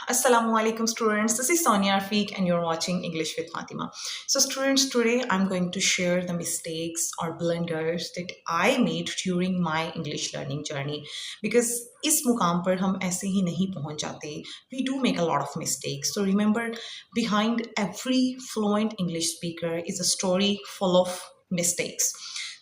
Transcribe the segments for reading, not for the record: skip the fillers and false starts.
Assalamu alaikum students. This is Sonia Arfiq and you're watching English with Faatima. So students, today I'm going to share the mistakes or blunders that I made during my English learning journey because इस मुकाम पर हम ऐसे ही नहीं पहुंच जाते. We do make a lot of mistakes. So remember, behind every fluent English speaker is a story full of mistakes.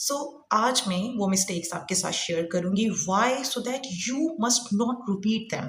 सो आज मैं वो मिस्टेक्स आपके साथ शेयर करूंगी why so that you must not repeat them.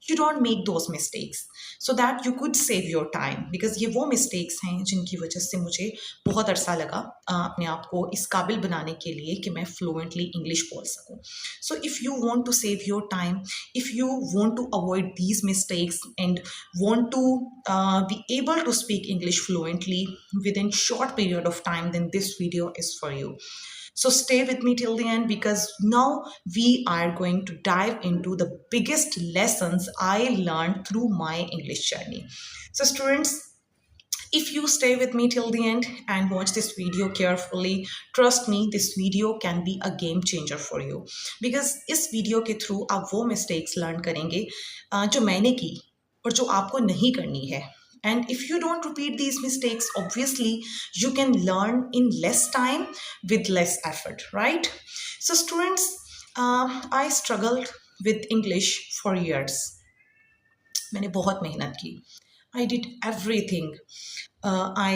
You don't make those mistakes so that you could save your time because ये वो mistakes हैं जिनकी वजह से मुझे बहुत अरसा लगा अपने आप को इस काबिल बनाने के लिए कि मैं फ्लुएंटली इंग्लिश बोल सकूं. So if you want to save your time, if you want to avoid these mistakes and want to be able to speak English fluently within short period of time, then this video is for you. So stay with me till the end because now we are going to dive into the biggest lessons I learned through my English journey. So students, if you stay with me till the end and watch this video carefully, trust me, this video can be a game changer for you. Because इस video के through आप वो mistakes learn करेंगे जो मैंने की और जो आपको नहीं करनी है. And if you don't repeat these mistakes, obviously you can learn in less time with less effort, right? So students, I struggled with English for years. मैंने बहुत मेहनत की. I did everything. I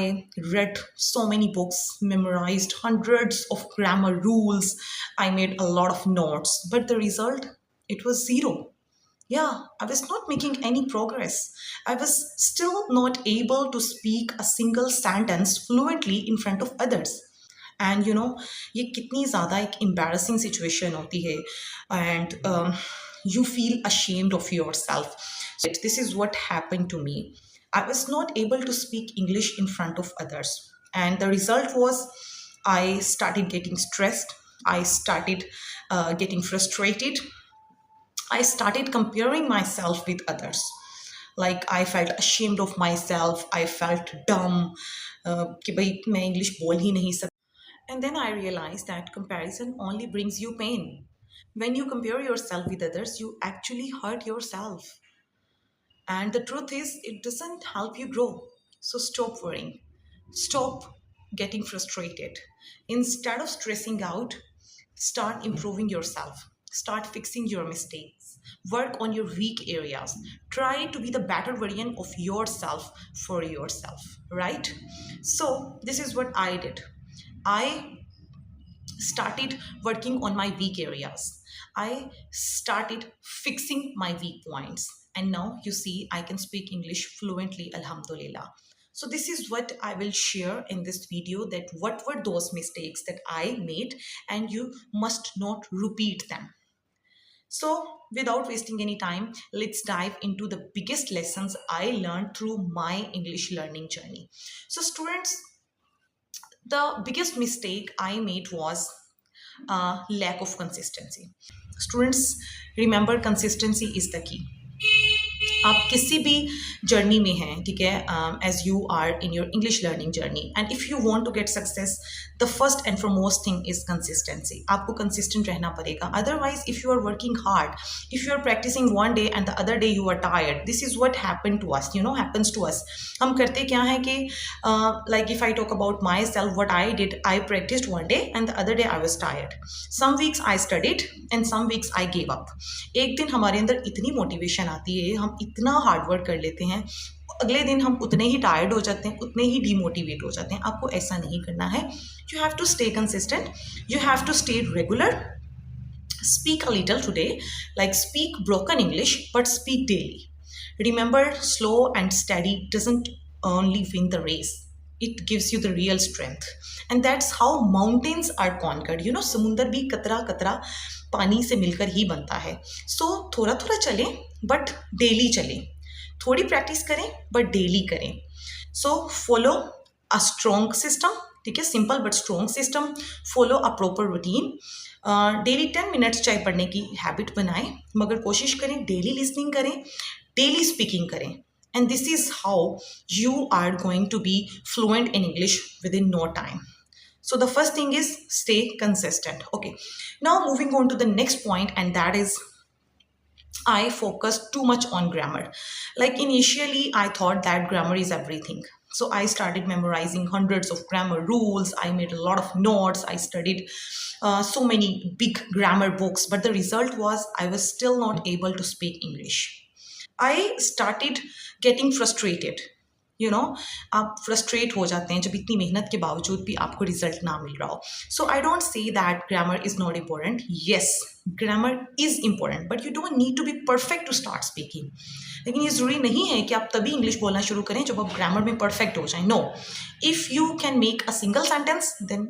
read so many books, memorized hundreds of grammar rules. I made a lot of notes, but the result, it was zero. Yeah, I was not making any progress. I was still not able to speak a single sentence fluently in front of others. And you know, ये कितनी ज़्यादा एक embarrassing situation होती है and you feel ashamed of yourself. This is what happened to me. I was not able to speak English in front of others. And the result was I started getting stressed. I started getting frustrated. I started comparing myself with others. Like I felt ashamed of myself. I felt dumb. कि भाई मैं English बोल ही नहीं सकती. And then I realized that comparison only brings you pain. When you compare yourself with others, you actually hurt yourself. And the truth is, it doesn't help you grow. So stop worrying. Stop getting frustrated. Instead of stressing out, start improving yourself. Start fixing your mistakes. Work on your weak areas. Try to be the better version of yourself for yourself, right? So, this is what I did. I started working on my weak areas. I started fixing my weak points. And now you see, I can speak English fluently, alhamdulillah. So this is what I will share in this video, that what were those mistakes that I made and you must not repeat them. So without wasting any time, let's dive into the biggest lessons I learned through my English learning journey. So students, the biggest mistake I made was lack of consistency. Students, remember, consistency is the key. आप किसी भी journey में हैं, ठीक है, as you are in your English learning journey and if you want to get success, the first and foremost thing is consistency. आपको consistent रहना पड़ेगा. Otherwise if you are working hard, if you are practising one day and the other day you are tired, this is what happen to us, you know, happens to us. हम करते क्या है कि like if I talk about my self, what I did, I practised one day and the other day I was tired. Some weeks I studied and some weeks I gave up. एक दिन हमारे अंदर इतनी motivation आती है, हम इतना hard work कर लेते हैं, अगले दिन हम उतने ही टायर्ड हो जाते हैं, उतने ही डीमोटिवेट हो जाते हैं. आपको ऐसा नहीं करना है. You have to stay consistent, you have to stay regular. Speak a little today, like speak broken English, but speak daily. Remember, slow and steady doesn't only win the race, it gives you the real strength. And that's how mountains are conquered. You know, समुंदर भी कतरा कतरा पानी से मिलकर ही बनता है. So थोड़ा थोड़ा चलें बट डेली चलें. थोड़ी प्रैक्टिस करें बट डेली करें. So follow a strong system, ठीक है, simple but strong system. Follow a proper routine. Daily 10 minutes चाय पढ़ने की हैबिट बनाएं, मगर कोशिश करें डेली लिसनिंग करें, डेली स्पीकिंग करें. And this is how you are going to be fluent in English with in no time. So the first thing is stay consistent. Okay, now moving on to the next point, and that is I focused too much on grammar. Like initially I thought that grammar is everything, so I started memorizing hundreds of grammar rules. I made a lot of notes. I studied so many big grammar books, but the result was I was still not able to speak English. I started getting frustrated. आप frustrate हो जाते हैं जब इतनी मेहनत के बावजूद भी आपको रिजल्ट ना मिल रहा हो. So I don't say that grammar is not important. Yes, grammar is important, but you don't need to be perfect to start speaking. लेकिन ये ज़रूरी नहीं है कि आप तभी इंग्लिश बोलना शुरू करें जब आप ग्रामर में परफेक्ट हो जाएं. No, if you can make a single sentence then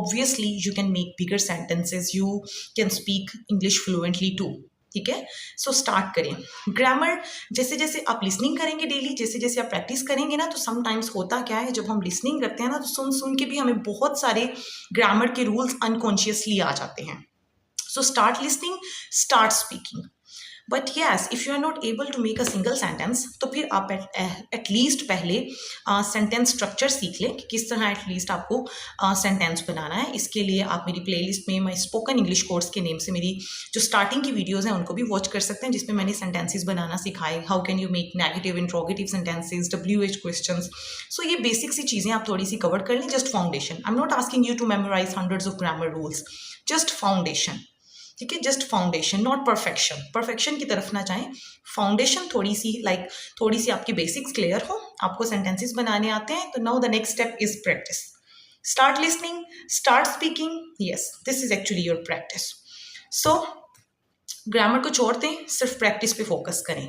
obviously you can make bigger sentences. You can speak English fluently too. ठीक है. सो स्टार्ट करें. ग्रामर जैसे जैसे आप लिसनिंग करेंगे डेली, जैसे जैसे आप प्रैक्टिस करेंगे ना, तो समटाइम्स होता क्या है, जब हम लिसनिंग करते हैं ना, तो सुन सुन के भी हमें बहुत सारे ग्रामर के रूल्स अनकॉन्शियसली आ जाते हैं. So start listening, start speaking. But yes, if you are not able to make a single sentence, तो फिर आप एटलीस्ट पहले सेंटेंस स्ट्रक्चर सीख लें कि किस तरह एटलीस्ट आपको सेंटेंस बनाना है. इसके लिए आप मेरी प्लेलिस्ट में माई स्पोकन इंग्लिश कोर्स के नेम से मेरी जो स्टार्टिंग की वीडियोज़ हैं उनको भी वॉच कर सकते हैं, जिसमें मैंने सेंटेंसेस बनाना सिखाए. How can you make negative interrogative sentences, WH questions. So ये बेसिक सी चीज़ें आप थोड़ी सी कवर कर लें. Just foundation. I am not asking you to memorise hundreds of grammar rules. Just foundation. ठीक है. Just foundation, not perfection. Perfection की तरफ ना जाएं. फाउंडेशन थोड़ी सी थोड़ी सी आपकी बेसिक्स क्लियर हो, आपको सेंटेंसेस बनाने आते हैं, तो now the next step is practice. Start listening, start speaking. Yes, this is actually your practice. So grammar को छोड़ दें, सिर्फ प्रैक्टिस पे फोकस करें.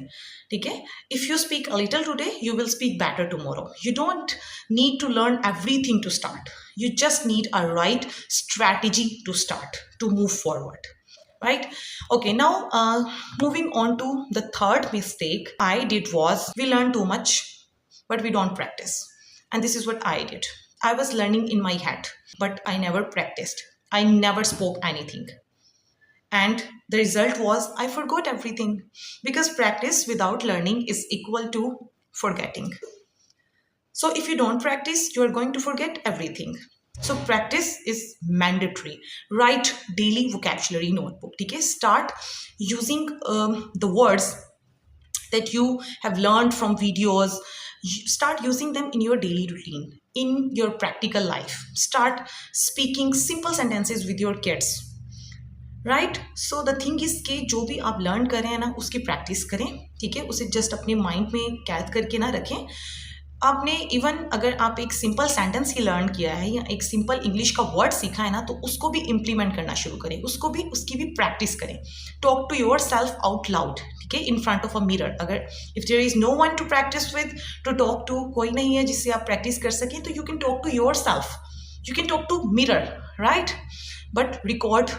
ठीक है. If you speak a little today you will speak better tomorrow. You don't need to learn everything to start. You just need a right strategy to start, to move forward. Right? Okay, now moving on to the third mistake I did was we learn too much, but we don't practice. And this is what I did. I was learning in my head, but I never practiced. I never spoke anything. And the result was I forgot everything, because practice without learning is equal to forgetting. So if you don't practice, you are going to forget everything. So practice is mandatory. Write daily vocabulary notebook. Okay? Start using the words that you have learned from videos. Start using them in your daily routine, in your practical life. Start speaking simple sentences with your kids. Right. So the thing is कि जो भी आप learn कर रहे हैं ना, उसकी practice करें. ठीक है. उसे जस्ट अपने माइंड में कैद करके ना रखें. आपने इवन अगर आप एक सिंपल सेंटेंस ही लर्न किया है या एक सिंपल इंग्लिश का वर्ड सीखा है ना, तो उसको भी इम्प्लीमेंट करना शुरू करें. उसकी भी प्रैक्टिस करें. Talk to yourself out loud. ठीक है. In front of a mirror. अगर if there is no one to practice with, to talk to, कोई नहीं है जिससे आप प्रैक्टिस कर सकें, तो you can talk to yourself. You can talk to mirror, right? But record,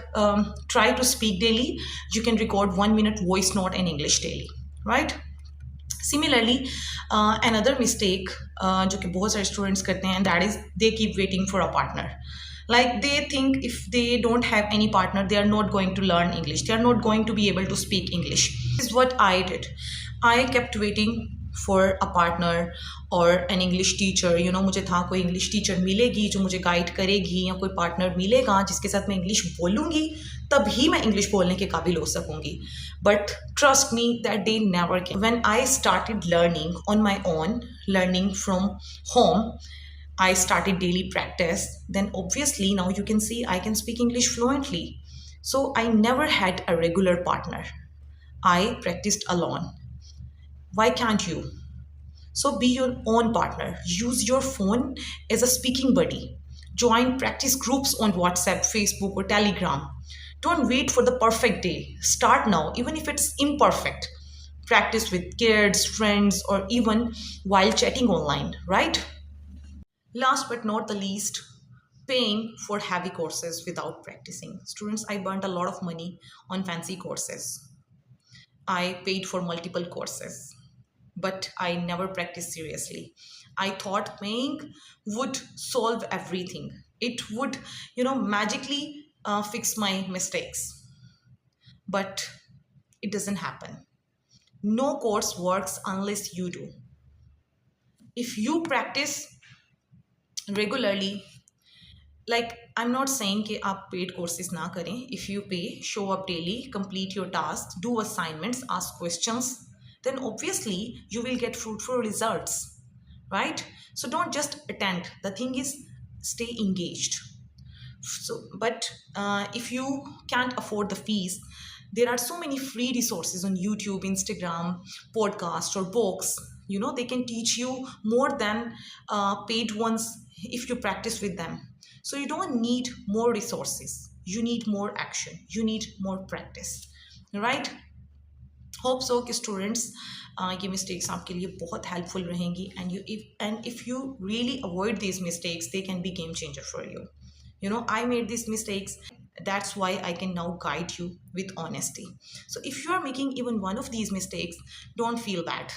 try to speak daily. You can record 1 minute voice note in English daily, right? Similarly, another mistake जो कि बहुत सारे students करते हैं, that is they keep waiting for a partner. Like they think if they don't have any partner, they are not going to learn English. They are not going to be able to speak English. This is what I did. I kept waiting for a partner or an English teacher. मुझे था कोई English teacher मिलेगी जो मुझे guide करेगी, या कोई partner मिलेगा जिसके साथ मैं इंग्लिश बोलूँगी, तभी मैं इंग्लिश बोलने के काबिल हो सकूँगी. But trust me that day never came. When I started learning on my own, learning from home, I started daily practice, then obviously now you can see I can speak English fluently. So I never had a regular partner. I practiced alone. Why can't you? So be your own partner. Use your phone as a speaking buddy. Join practice groups on WhatsApp, Facebook, or Telegram. Don't wait for the perfect day. Start now, even if it's imperfect. Practice with kids, friends, or even while chatting online, right? Last but not the least, paying for heavy courses without practicing. Students, I burnt a lot of money on fancy courses. I paid for multiple courses, but I never practiced seriously. I thought paying would solve everything. It would, magically fix my mistakes. But it doesn't happen. No course works unless you do. If you practice regularly, like I'm not saying कि आप paid courses ना करें. If you pay, show up daily, complete your tasks, do assignments, ask questions, then obviously you will get fruitful results, right? So don't just attend. The thing is, stay engaged. So but if you can't afford the fees, there are so many free resources on YouTube, Instagram, podcast, or books. They can teach you more than paid ones if you practice with them. So you don't need more resources, you need more action, you need more practice, right? Hope so कि students ये mistakes आपके लिए बहुत helpful रहेंगी, and if you really avoid these mistakes, they can be game changer for you. I made these mistakes. That's why I can now guide you with honesty. So if you are making even one of these mistakes, don't feel bad.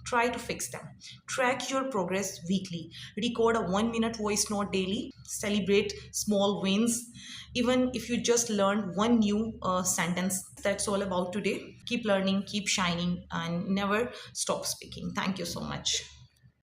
Try to fix them. Track your progress weekly. Record a 1-minute voice note daily. Celebrate small wins. Even if you just learned one new sentence. That's all about today. Keep learning, keep shining, and never stop speaking. Thank you so much.